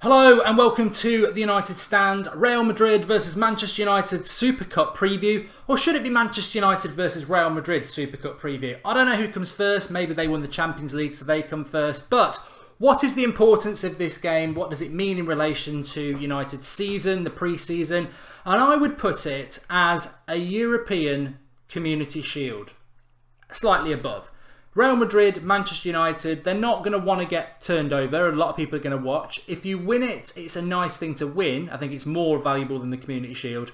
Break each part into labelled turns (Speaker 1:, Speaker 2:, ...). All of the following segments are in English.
Speaker 1: Hello and welcome to the United Stand. Real Madrid versus Manchester United Super Cup preview. Or should it be Manchester United versus Real Madrid Super Cup preview? I don't know who comes first. Maybe they won the Champions League so they come first. But what is the importance of this game? What does it mean in relation to United's season, the pre-season? And I would put it as a European Community Shield. Slightly above. Real Madrid, Manchester United, they're not going to want to get turned over. A lot of people are going to watch. If you win it, it's a nice thing to win. I think it's more valuable than the Community Shield.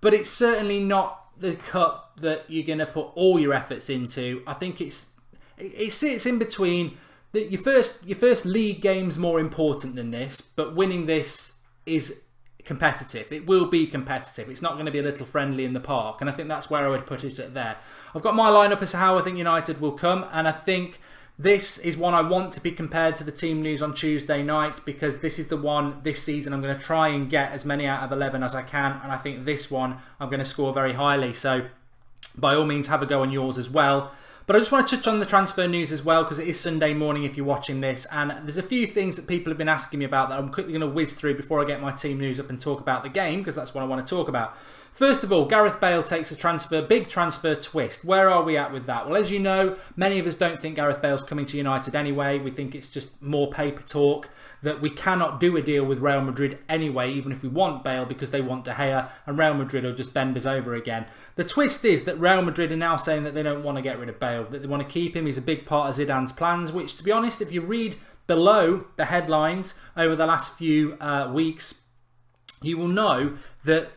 Speaker 1: But it's certainly not the cup that you're going to put all your efforts into. I think it sits in between. Your first league game's more important than this, but winning this is competitive. It will be competitive. It's not going to be a little friendly in the park, and I think that's where I would put it at there. I've got my lineup as to how I think United will come, and I think this is one I want to be compared to the team news on Tuesday night, because this is the one this season I'm going to try and get as many out of 11 as I can, and I think this one I'm going to score very highly. So by all means have a go on yours as well. But I just want to touch on the transfer news as well, because it is Sunday morning if you're watching this, and there's a few things that people have been asking me about that I'm quickly going to whiz through before I get my team news up and talk about the game, because that's what I want to talk about. First of all, Gareth Bale takes a big transfer twist. Where are we at with that? Well, as you know, many of us don't think Gareth Bale's coming to United anyway. We think it's just more paper talk, that we cannot do a deal with Real Madrid anyway, even if we want Bale, because they want De Gea, and Real Madrid will just bend us over again. The twist is that Real Madrid are now saying that they don't want to get rid of Bale, that they want to keep him. He's a big part of Zidane's plans, which, to be honest, if you read below the headlines over the last few weeks, you will know that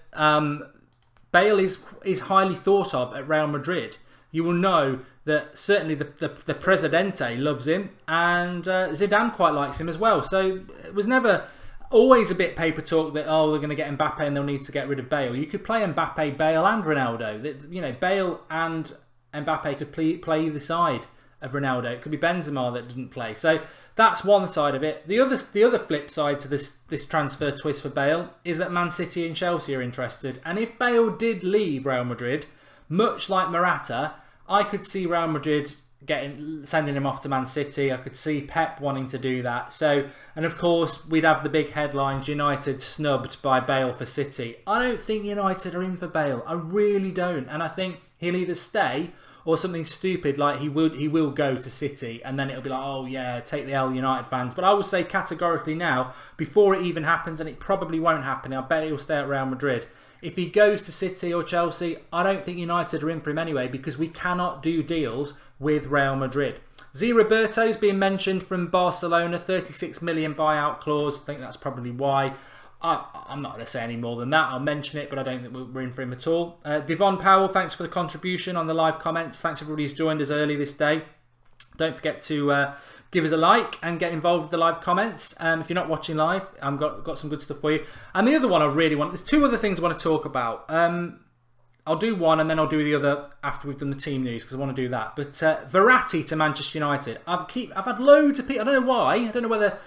Speaker 1: Bale is highly thought of at Real Madrid. You will know that certainly the Presidente loves him, and Zidane quite likes him as well. So it was never always a bit paper talk that, oh, they're going to get Mbappe and they'll need to get rid of Bale. You could play Mbappe, Bale and Ronaldo. You know, Bale and Mbappe could play either side of Ronaldo. It could be Benzema that doesn't play. So that's one side of it. The other flip side to this transfer twist for Bale is that Man City and Chelsea are interested. And if Bale did leave Real Madrid, much like Morata, I could see Real Madrid sending him off to Man City. I could see Pep wanting to do that. So, and of course, we'd have the big headlines: United snubbed by Bale for City. I don't think United are in for Bale. I really don't. And I think he'll either stay or something stupid like he will go to City, and then it'll be like, oh yeah, take the L, United fans. But I will say categorically now, before it even happens, and it probably won't happen, I bet he'll stay at Real Madrid. If he goes to City or Chelsea, I don't think United are in for him anyway, because we cannot do deals with Real Madrid. Zé Roberto's being mentioned from Barcelona, 36 million buyout clause. I think that's probably why. I'm not going to say any more than that. I'll mention it, but I don't think we're in for him at all. Devon Powell, thanks for the contribution on the live comments. Thanks everybody who's joined us early this day. Don't forget to give us a like and get involved with the live comments. If you're not watching live, I've got some good stuff for you. And the other one I really want, there's two other things I want to talk about. I'll do one and then I'll do the other after we've done the team news, because I want to do that. But Verratti to Manchester United. I've had loads of people. I don't know why. I don't know whether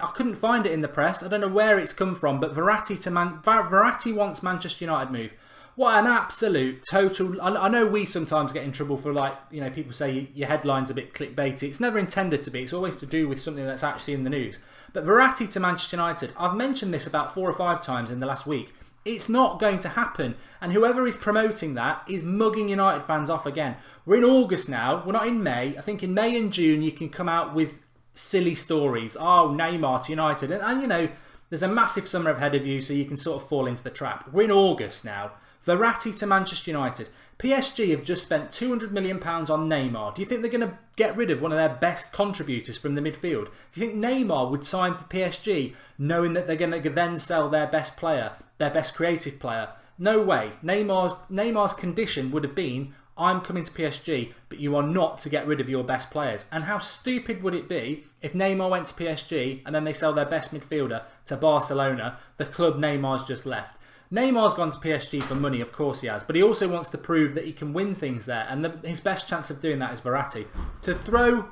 Speaker 1: I couldn't find it in the press. I don't know where it's come from. But Verratti wants Manchester United move. What an absolute total. I know we sometimes get in trouble for, like, you know, people say your headline's a bit clickbaity. It's never intended to be. It's always to do with something that's actually in the news. But Verratti to Manchester United. I've mentioned this about 4 or 5 times in the last week. It's not going to happen. And whoever is promoting that is mugging United fans off again. We're in August now. We're not in May. I think in May and June you can come out with silly stories. Oh, Neymar to United. And you know, there's a massive summer ahead of you, so you can sort of fall into the trap. We're in August now. Verratti to Manchester United. PSG have just spent £200 million on Neymar. Do you think they're going to get rid of one of their best contributors from the midfield? Do you think Neymar would sign for PSG knowing that they're going to then sell their best player, their best creative player? No way. Neymar's condition would have been, I'm coming to PSG, but you are not to get rid of your best players. And how stupid would it be if Neymar went to PSG and then they sell their best midfielder to Barcelona, the club Neymar's just left? Neymar's gone to PSG for money, of course he has, but he also wants to prove that he can win things there, and his best chance of doing that is Verratti. To throw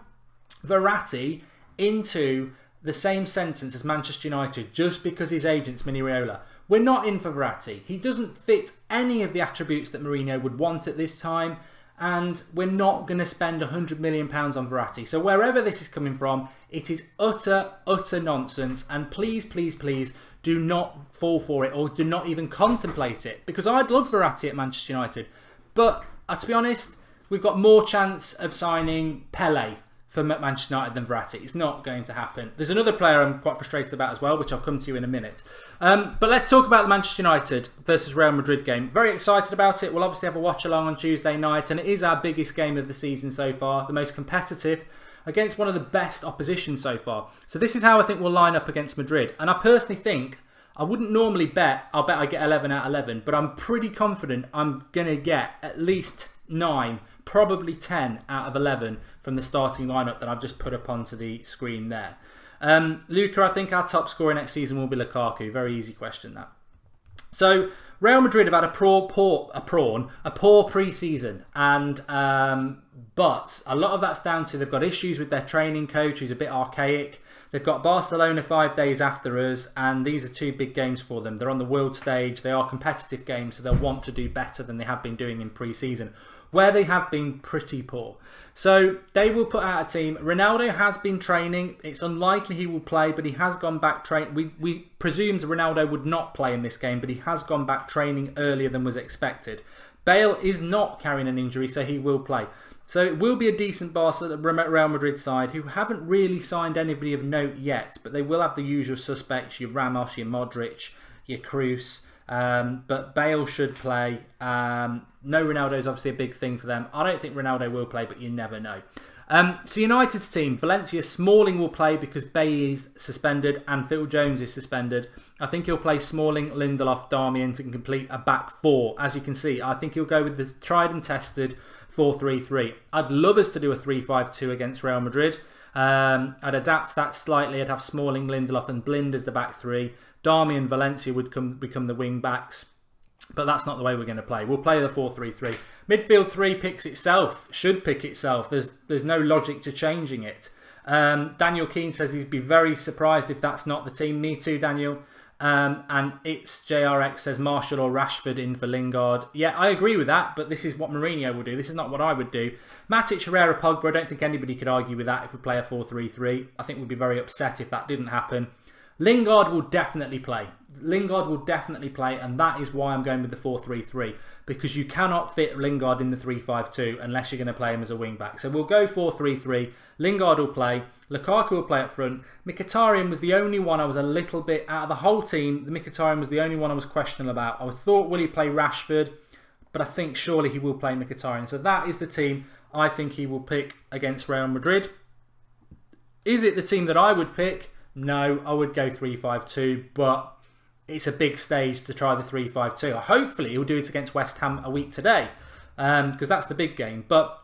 Speaker 1: Verratti into the same sentence as Manchester United just because his agent's Mourinho, we're not in for Verratti. He doesn't fit any of the attributes that Mourinho would want at this time. and we're not going to spend £100 million on Verratti. So wherever this is coming from, it is utter nonsense, and please, please, please do not fall for it, or do not even contemplate it, because I'd love Verratti at Manchester United, but to be honest, we've got more chance of signing Pele for Manchester United than Verratti. It's not going to happen. There's another player I'm quite frustrated about as well, which I'll come to you in a minute. But let's talk about the Manchester United versus Real Madrid game. Very excited about it. We'll obviously have a watch along on Tuesday night, and it is our biggest game of the season so far, the most competitive, against one of the best opposition so far. So this is how I think we'll line up against Madrid. And I personally think, I wouldn't normally bet, I'll bet I get 11 out of 11, but I'm pretty confident I'm going to get at least 9, probably 10 out of 11 from the starting lineup that I've just put up onto the screen there. Luca, I think our top scorer next season will be Lukaku. Very easy question, that. So Real Madrid have had a poor pre-season, and but a lot of that's down to they've got issues with their training coach, who's a bit archaic. They've got Barcelona 5 days after us, and these are 2 big games for them. They're on the world stage. They are competitive games, so they'll want to do better than they have been doing in pre-season, where they have been pretty poor. So they will put out a team. Ronaldo has been training. It's unlikely he will play, but he has gone back training. We presumed Ronaldo would not play in this game, but he has gone back training earlier than was expected. Bale is not carrying an injury, so he will play. So it will be a decent Real Madrid side who haven't really signed anybody of note yet, but they will have the usual suspects, your Ramos, your Modric, your Kroos, but Bale should play. No Ronaldo is obviously a big thing for them. I don't think Ronaldo will play, but you never know. So United's team, Valencia, Smalling will play because Bailly is suspended and Phil Jones is suspended. I think he'll play Smalling, Lindelof, Darmian to complete a back 4. As you can see, I think he'll go with the tried and tested 4-3-3. I'd love us to do a 3-5-2 against Real Madrid. I'd adapt that slightly. I'd have Smalling, Lindelof and Blind as the back 3. Darmian and Valencia would become the wing backs. But that's not the way we're going to play. We'll play the 4-3-3. Midfield 3 picks itself. Should pick itself. There's no logic to changing it. Daniel Keane says he'd be very surprised if that's not the team. Me too, Daniel. And it's JRX says Martial or Rashford in for Lingard. Yeah, I agree with that, but this is what Mourinho will do. This is not what I would do. Matic, Herrera, Pogba, I don't think anybody could argue with that if we play a 4-3-3. I think we'd be very upset if that didn't happen. Lingard will definitely play. Lingard will definitely play, and that is why I'm going with the 4-3-3, because you cannot fit Lingard in the 3-5-2 unless you're going to play him as a wing-back. So we'll go 4-3-3. Lingard will play. Lukaku will play up front. Mkhitaryan was the only one I was a little bit, out of the whole team, the Mkhitaryan was the only one I was questionable about. I thought, will he play Rashford? But I think surely he will play Mkhitaryan. So that is the team I think he will pick against Real Madrid. Is it the team that I would pick? No, I would go 3-5-2, but it's a big stage to try the 3-5-2. Hopefully he'll do it against West Ham a week today, because that's the big game. But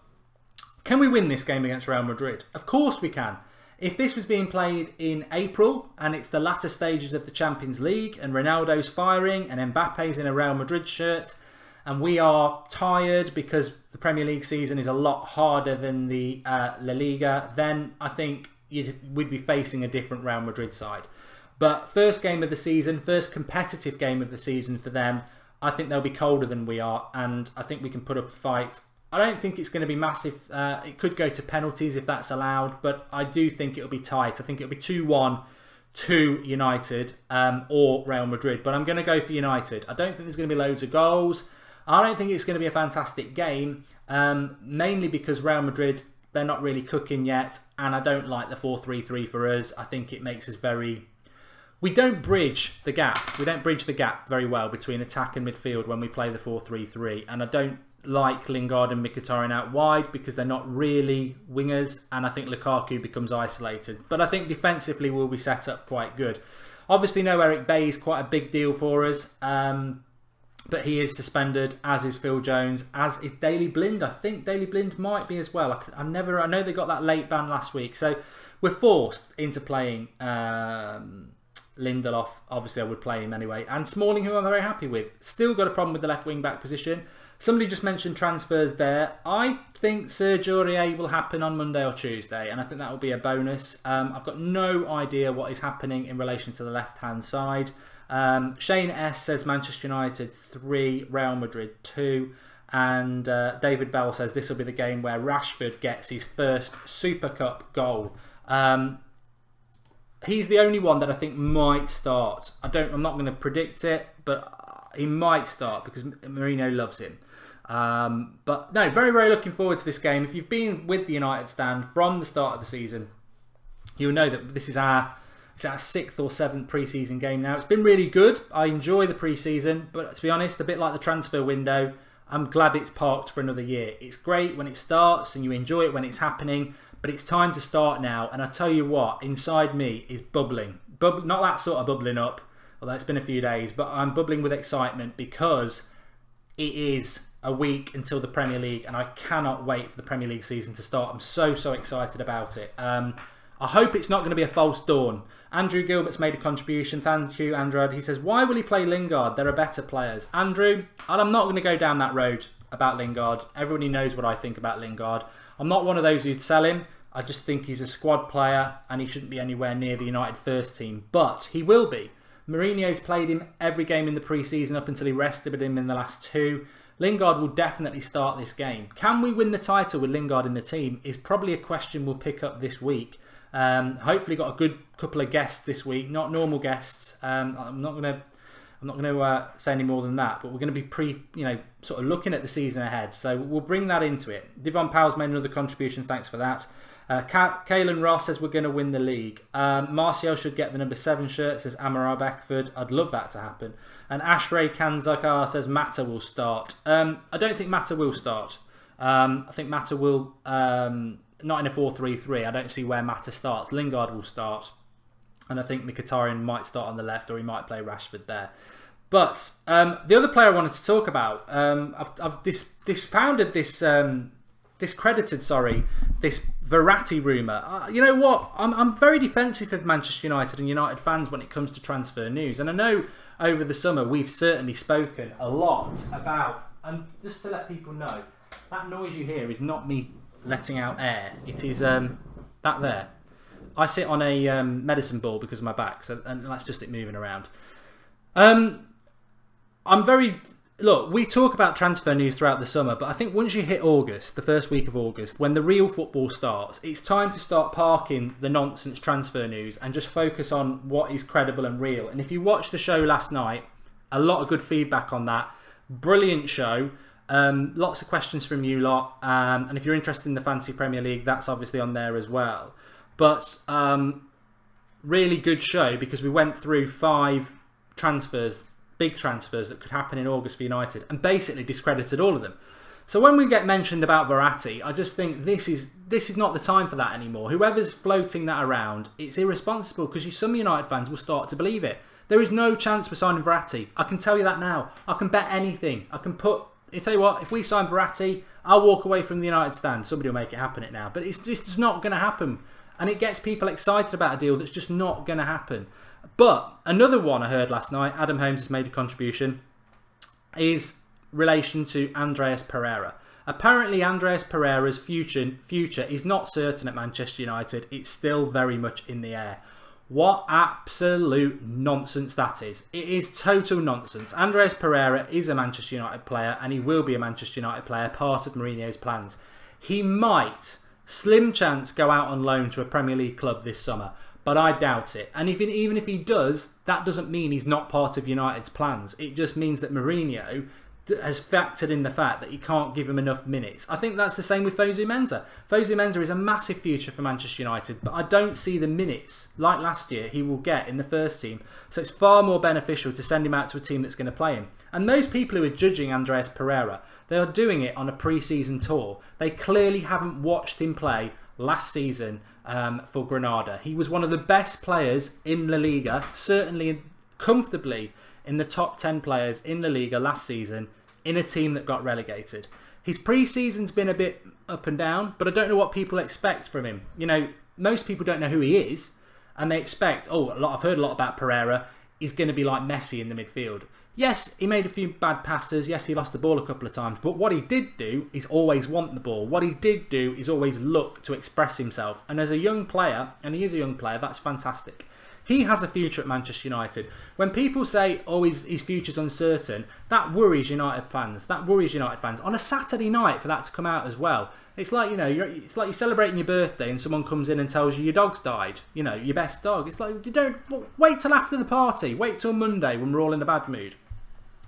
Speaker 1: can we win this game against Real Madrid? Of course we can. If this was being played in April and it's the latter stages of the Champions League and Ronaldo's firing and Mbappe's in a Real Madrid shirt and we are tired because the Premier League season is a lot harder than the La Liga, then I think we'd be facing a different Real Madrid side. But first game of the season, first competitive game of the season for them, I think they'll be colder than we are, and I think we can put up a fight. I don't think it's going to be massive. It could go to penalties if that's allowed, but I do think it'll be tight. I think it'll be 2-1 to United or Real Madrid, but I'm going to go for United. I don't think there's going to be loads of goals. I don't think it's going to be a fantastic game, mainly because Real Madrid, they're not really cooking yet, and I don't like the 4-3-3 for us. I think it makes us very... We don't bridge the gap. We don't bridge the gap very well between attack and midfield when we play the 4-3-3. And I don't like Lingard and Mkhitaryan out wide because they're not really wingers. And I think Lukaku becomes isolated. But I think defensively we'll be set up quite good. Obviously, no Eric Bailly is quite a big deal for us. But he is suspended, as is Phil Jones, as is Daley Blind. I think Daley Blind might be as well. I know they got that late ban last week. So we're forced into playing... Lindelof, obviously I would play him anyway, and Smalling, who I'm very happy with. Still got a problem with the left wing back position. Somebody just mentioned transfers there. I think Sergio Aurier will happen on Monday or Tuesday, and I think that will be a bonus. I've got no idea what is happening in relation to the left hand side. Shane S says Manchester United 3, Real Madrid 2. And David Bell says this will be the game where Rashford gets his first Super Cup goal. He's the only one that I think might start. I'm not going to predict it, but he might start because Mourinho loves him. But no, very, very looking forward to this game. If you've been with the United stand from the start of the season, you'll know that this is our 6th or 7th pre-season game now. It's been really good. I enjoy the pre-season, but to be honest, a bit like the transfer window, I'm glad it's parked for another year. It's great when it starts and you enjoy it when it's happening, but it's time to start now. And I tell you what, inside me is bubbling. Not that sort of bubbling up, although it's been a few days, but I'm bubbling with excitement because it is a week until the Premier League and I cannot wait for the Premier League season to start. I'm so excited about it. I hope it's not going to be a false dawn. Andrew Gilbert's made a contribution. Thank you, Andrew. He says, why will he play Lingard? There are better players. Andrew, I'm not going to go down that road about Lingard. Everybody knows what I think about Lingard. I'm not one of those who'd sell him. I just think he's a squad player and he shouldn't be anywhere near the United first team. But he will be. Mourinho's played him every game in the pre-season up until he rested him in the last 2. Lingard will definitely start this game. Can we win the title with Lingard in the team is probably a question we'll pick up this week. Hopefully got a good couple of guests this week, not normal guests. I'm not gonna say any more than that, but we're going to be sort of looking at the season ahead. So we'll bring that into it. Divon Powell's made another contribution. Thanks for that. Kalen Ross says we're going to win the league. Martial should get the number 7 shirt, says Amara Beckford. I'd love that to happen. And Ashray Kanzakar says Mata will start. I don't think Mata will start. I think Mata will, not in a 4-3-3. I don't see where Mata starts. Lingard will start. And I think Mkhitaryan might start on the left or he might play Rashford there. But the other player I wanted to talk about, I've dispounded this... discredited, this Verratti rumour. You know what? I'm very defensive of Manchester United and United fans when it comes to transfer news. And I know over the summer we've certainly spoken a lot about, and just to let people know, that noise you hear is not me letting out air. It is that there. I sit on a medicine ball because of my back, and that's just it moving around. Look, we talk about transfer news throughout the summer, but I think once you hit August, the first week of August, when the real football starts, it's time to start parking the nonsense transfer news and just focus on what is credible and real. And if you watched the show last night, a lot of good feedback on that. Brilliant show. Lots of questions from you lot. And if you're interested in the Fantasy Premier League, that's obviously on there as well. But really good show because we went through 5 transfers, big transfers that could happen in August for United and basically discredited all of them. So when we get mentioned about Verratti, I just think this is not the time for that anymore. Whoever's floating that around, it's irresponsible because some United fans will start to believe it. There is no chance for signing Verratti. I can tell you that now. I can bet anything. I tell you what, if we sign Verratti, I'll walk away from the United stand. Somebody will make it happen now. But it's just not going to happen. And it gets people excited about a deal that's just not going to happen. But another one I heard last night, Adam Holmes has made a contribution, is relation to Andreas Pereira. Apparently Andreas Pereira's future is not certain at Manchester United. It's still very much in the air. What absolute nonsense that is. It is total nonsense. Andreas Pereira is a Manchester United player and he will be a Manchester United player, part of Mourinho's plans. He might, slim chance, go out on loan to a Premier League club this summer. But I doubt it. And even if he does, that doesn't mean he's not part of United's plans. It just means that Mourinho has factored in the fact that he can't give him enough minutes. I think that's the same with Fosu Mensah. Fosu Mensah is a massive future for Manchester United, but I don't see the minutes, like last year, he will get in the first team. So it's far more beneficial to send him out to a team that's going to play him. And those people who are judging Andreas Pereira, they are doing it on a pre-season tour. They clearly haven't watched him play last season for Granada. He was one of the best players in La Liga, certainly comfortably in the top 10 players in La Liga last season in a team that got relegated. His pre-season's been a bit up and down, but I don't know what people expect from him. You know, most people don't know who he is, and they expect, I've heard a lot about Pereira, he's going to be like Messi in the midfield. Yes, he made a few bad passes. Yes, he lost the ball a couple of times. But what he did do is always want the ball. What he did do is always look to express himself. And as a young player, and he is a young player, that's fantastic. He has a future at Manchester United. When people say, oh, his future's uncertain, that worries United fans. That worries United fans. On a Saturday night for that to come out as well. It's like, you know, it's like you're celebrating your birthday and someone comes in and tells you your dog's died. You know, your best dog. It's like, you don't wait till after the party. Wait till Monday when we're all in a bad mood.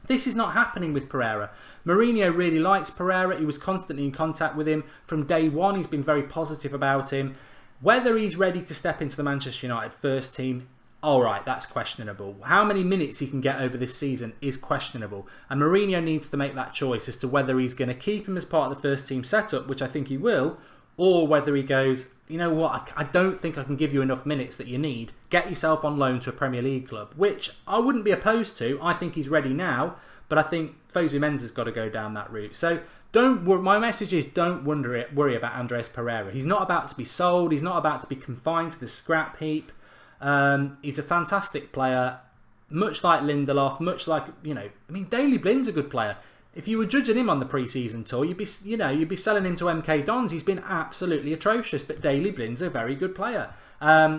Speaker 1: This is not happening with Pereira. Mourinho really likes Pereira. He was constantly in contact with him from day one. He's been very positive about him. Whether he's ready to step into the Manchester United first team, alright, that's questionable. How many minutes he can get over this season is questionable. And Mourinho needs to make that choice as to whether he's going to keep him as part of the first team setup, which I think he will, or whether he goes, you know what, I don't think I can give you enough minutes that you need. Get yourself on loan to a Premier League club, which I wouldn't be opposed to. I think he's ready now, but I think Fosu Mensah's got to go down that route. So my message is don't worry about Andreas Pereira. He's not about to be sold. He's not about to be confined to the scrap heap. He's a fantastic player, much like Lindelof, much like, you know, I mean, Daley Blind's a good player. If you were judging him on the pre-season tour, you'd be selling him to MK Dons. He's been absolutely atrocious, but Daley Blind's a very good player.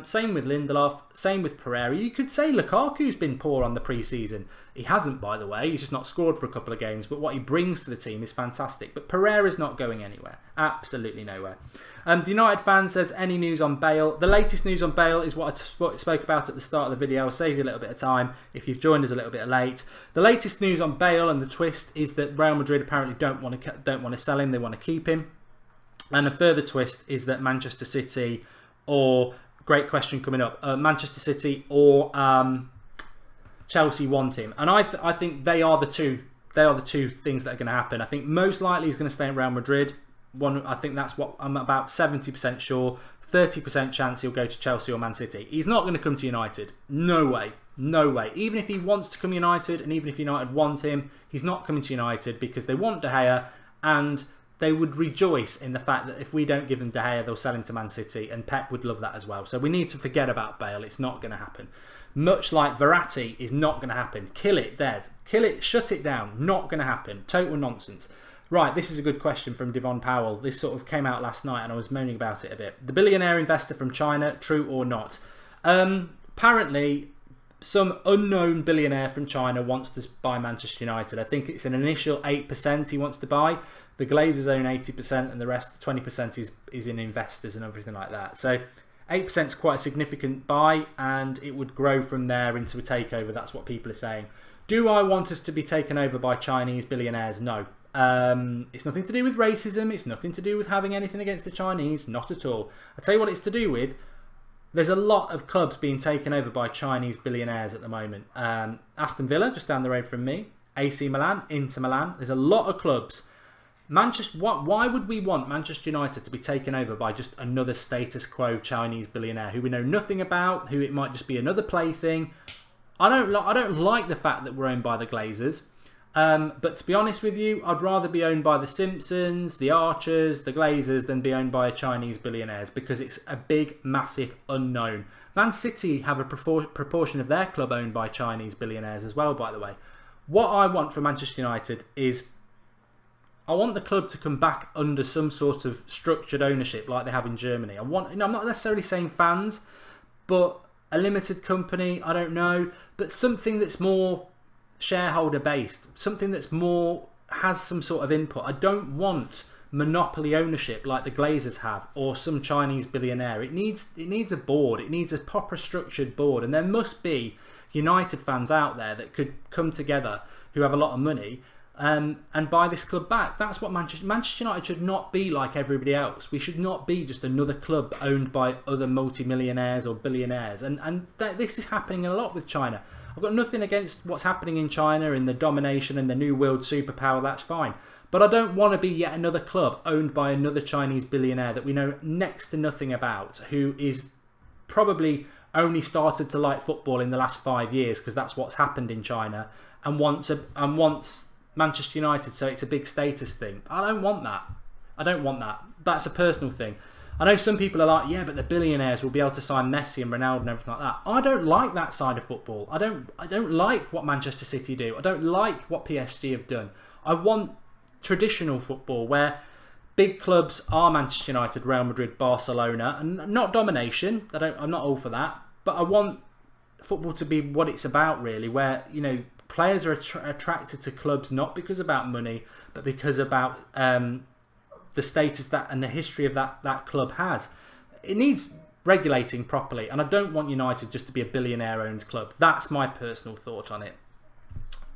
Speaker 1: Same with Lindelof, same with Pereira. You could say Lukaku's been poor on the pre-season. He hasn't, by the way. He's just not scored for a couple of games, but what he brings to the team is fantastic. But Pereira's not going anywhere. Absolutely nowhere. The United fan says, any news on Bale? The latest news on Bale is what I spoke about at the start of the video. I'll save you a little bit of time if you've joined us a little bit late. The latest news on Bale and the twist is that Real Madrid apparently don't want to sell him. They want to keep him. And a further twist is that Manchester City, or great question coming up, Manchester City or Chelsea want him. And I think they are the two things that are going to happen. I think most likely he's going to stay at Real Madrid. I think that's what I'm about 70% sure. 30% chance he'll go to Chelsea or Man City. He's not going to come to United. No way. No way. Even if he wants to come to United and even if United want him, he's not coming to United because they want De Gea and they would rejoice in the fact that if we don't give them De Gea, they'll sell him to Man City, and Pep would love that as well. So we need to forget about Bale. It's not going to happen. Much like Verratti is not going to happen. Kill it dead. Kill it, shut it down. Not going to happen. Total nonsense. Right, this is a good question from Devon Powell. This sort of came out last night and I was moaning about it a bit. The billionaire investor from China, true or not? Apparently, some unknown billionaire from China wants to buy Manchester United. I think it's an initial 8% he wants to buy. The Glazers own 80% and the rest, 20% is in investors and everything like that. So 8% is quite a significant buy and it would grow from there into a takeover. That's what people are saying. Do I want us to be taken over by Chinese billionaires? No. It's nothing to do with racism. It's nothing to do with having anything against the Chinese. Not at all. I'll tell you what it's to do with. There's a lot of clubs being taken over by Chinese billionaires at the moment. Aston Villa, just down the road from me. AC Milan, Inter Milan. There's a lot of clubs. Why would we want Manchester United to be taken over by just another status quo Chinese billionaire who we know nothing about, who it might just be another plaything? I don't like the fact that we're owned by the Glazers. But to be honest with you, I'd rather be owned by the Simpsons, the Archers, the Glazers than be owned by Chinese billionaires because it's a big, massive unknown. Man City have a proportion of their club owned by Chinese billionaires as well, by the way. What I want for Manchester United is I want the club to come back under some sort of structured ownership like they have in Germany. I'm not necessarily saying fans, but a limited company, I don't know, but something that's more shareholder based, something that's more has some sort of input. I don't want monopoly ownership like the Glazers have or some Chinese billionaire. It needs a board. It needs a proper structured board, and there must be United fans out there that could come together who have a lot of money and buy this club back. That's what Manchester United should not be like everybody else. We should not be just another club owned by other multi-millionaires or billionaires, and this is happening a lot with China. I've got nothing against what's happening in China and the domination and the new world superpower, that's fine. But I don't want to be yet another club owned by another Chinese billionaire that we know next to nothing about, who is probably only started to like football in the last 5 years because that's what's happened in China, and wants Manchester United, so it's a big status thing. I don't want that. I don't want that. That's a personal thing. I know some people are like, yeah, but the billionaires will be able to sign Messi and Ronaldo and everything like that. I don't like that side of football. I don't like what Manchester City do. I don't like what PSG have done. I want traditional football where big clubs are Manchester United, Real Madrid, Barcelona, and not domination. I'm not all for that, but I want football to be what it's about, really, where, you know, players are attracted to clubs not because about money, but because about the status that and the history of that club has. It needs regulating properly, and I don't want United just to be a billionaire-owned club. That's my personal thought on it.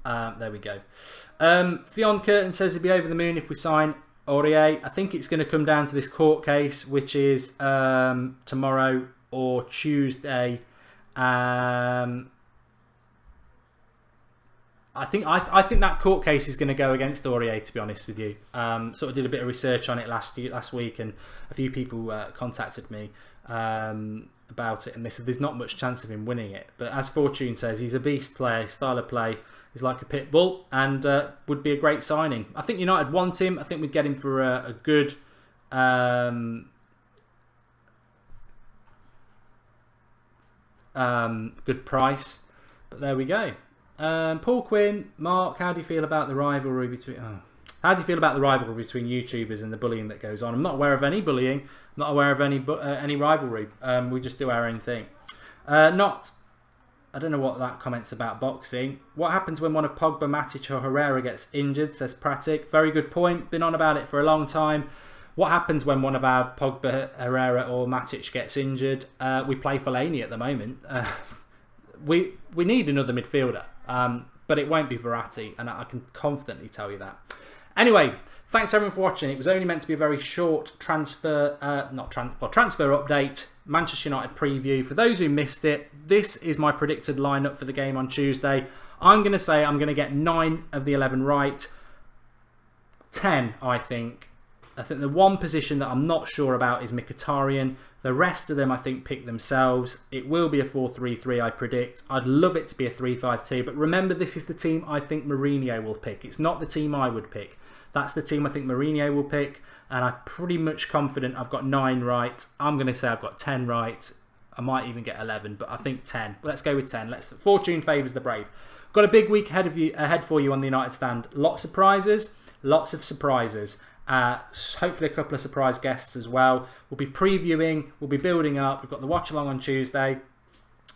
Speaker 1: There we go. Fionn Curtin says he'd be over the moon if we sign Aurier. I think it's going to come down to this court case, which is tomorrow or Tuesday. I think that court case is going to go against Aurier, to be honest with you. Sort of did a bit of research on it last week, and a few people contacted me about it, and they said there's not much chance of him winning it. But as Fortune says, he's a beast player. His style of play is like a pit bull, and would be a great signing. I think United want him. I think we'd get him for a good good price. But there we go. Paul Quinn, Mark, how do you feel about the rivalry between? How do you feel about the rivalry between YouTubers and the bullying that goes on? I'm not aware of any bullying. I'm not aware of any rivalry. We just do our own thing. I don't know what that comment's about boxing. What happens when one of Pogba, Matic or Herrera gets injured, says Pratic. Very good point. Been on about it for a long time. What happens when one of our Pogba, Herrera or Matic gets injured? We play Fellaini at the moment. We need another midfielder. But it won't be Verratti, and I can confidently tell you that. Anyway, thanks everyone for watching. It was only meant to be a very short transfer update, Manchester United preview. For those who missed it, this is my predicted lineup for the game on Tuesday. I'm going to say I'm going to get 9 of the 11 right. 10, I think. I think the one position that I'm not sure about is Mkhitaryan. The rest of them, I think, pick themselves. It will be a 4-3-3, I predict. I'd love it to be a 3-5-2, but remember, this is the team I think Mourinho will pick. It's not the team I would pick. That's the team I think Mourinho will pick, and I'm pretty much confident I've got 9 right. I'm going to say I've got 10 right. I might even get 11, but I think 10. Let's go with 10. Fortune favours the brave. Got a big week ahead for you on the United stand. Lots of prizes, lots of surprises. Hopefully a couple of surprise guests as well. We'll be previewing, we'll be building up. We've got the watch along on Tuesday.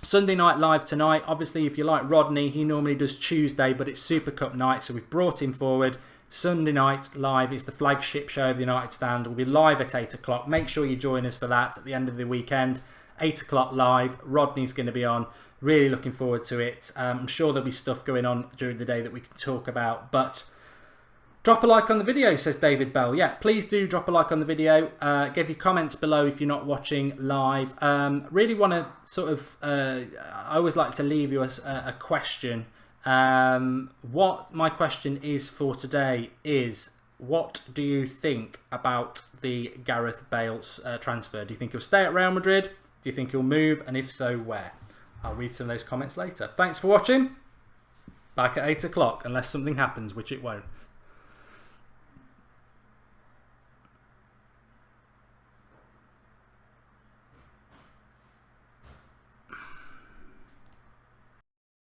Speaker 1: Sunday night live tonight. Obviously, if you like Rodney, he normally does Tuesday, but it's Super Cup night, so we've brought him forward. Sunday night live is the flagship show of the United Stand. We'll be live at 8 o'clock. Make sure you join us for that at the end of the weekend. 8 o'clock live. Rodney's going to be on. Really looking forward to it. I'm sure there'll be stuff going on during the day that we can talk about, but drop a like on the video, says David Bell. Yeah, please do drop a like on the video. Give your comments below if you're not watching live. Really want to sort of, I always like to leave you a question. What my question is for today is, what do you think about the Gareth Bale transfer? Do you think he'll stay at Real Madrid? Do you think he'll move? And if so, where? I'll read some of those comments later. Thanks for watching. Back at 8 o'clock, unless something happens, which it won't.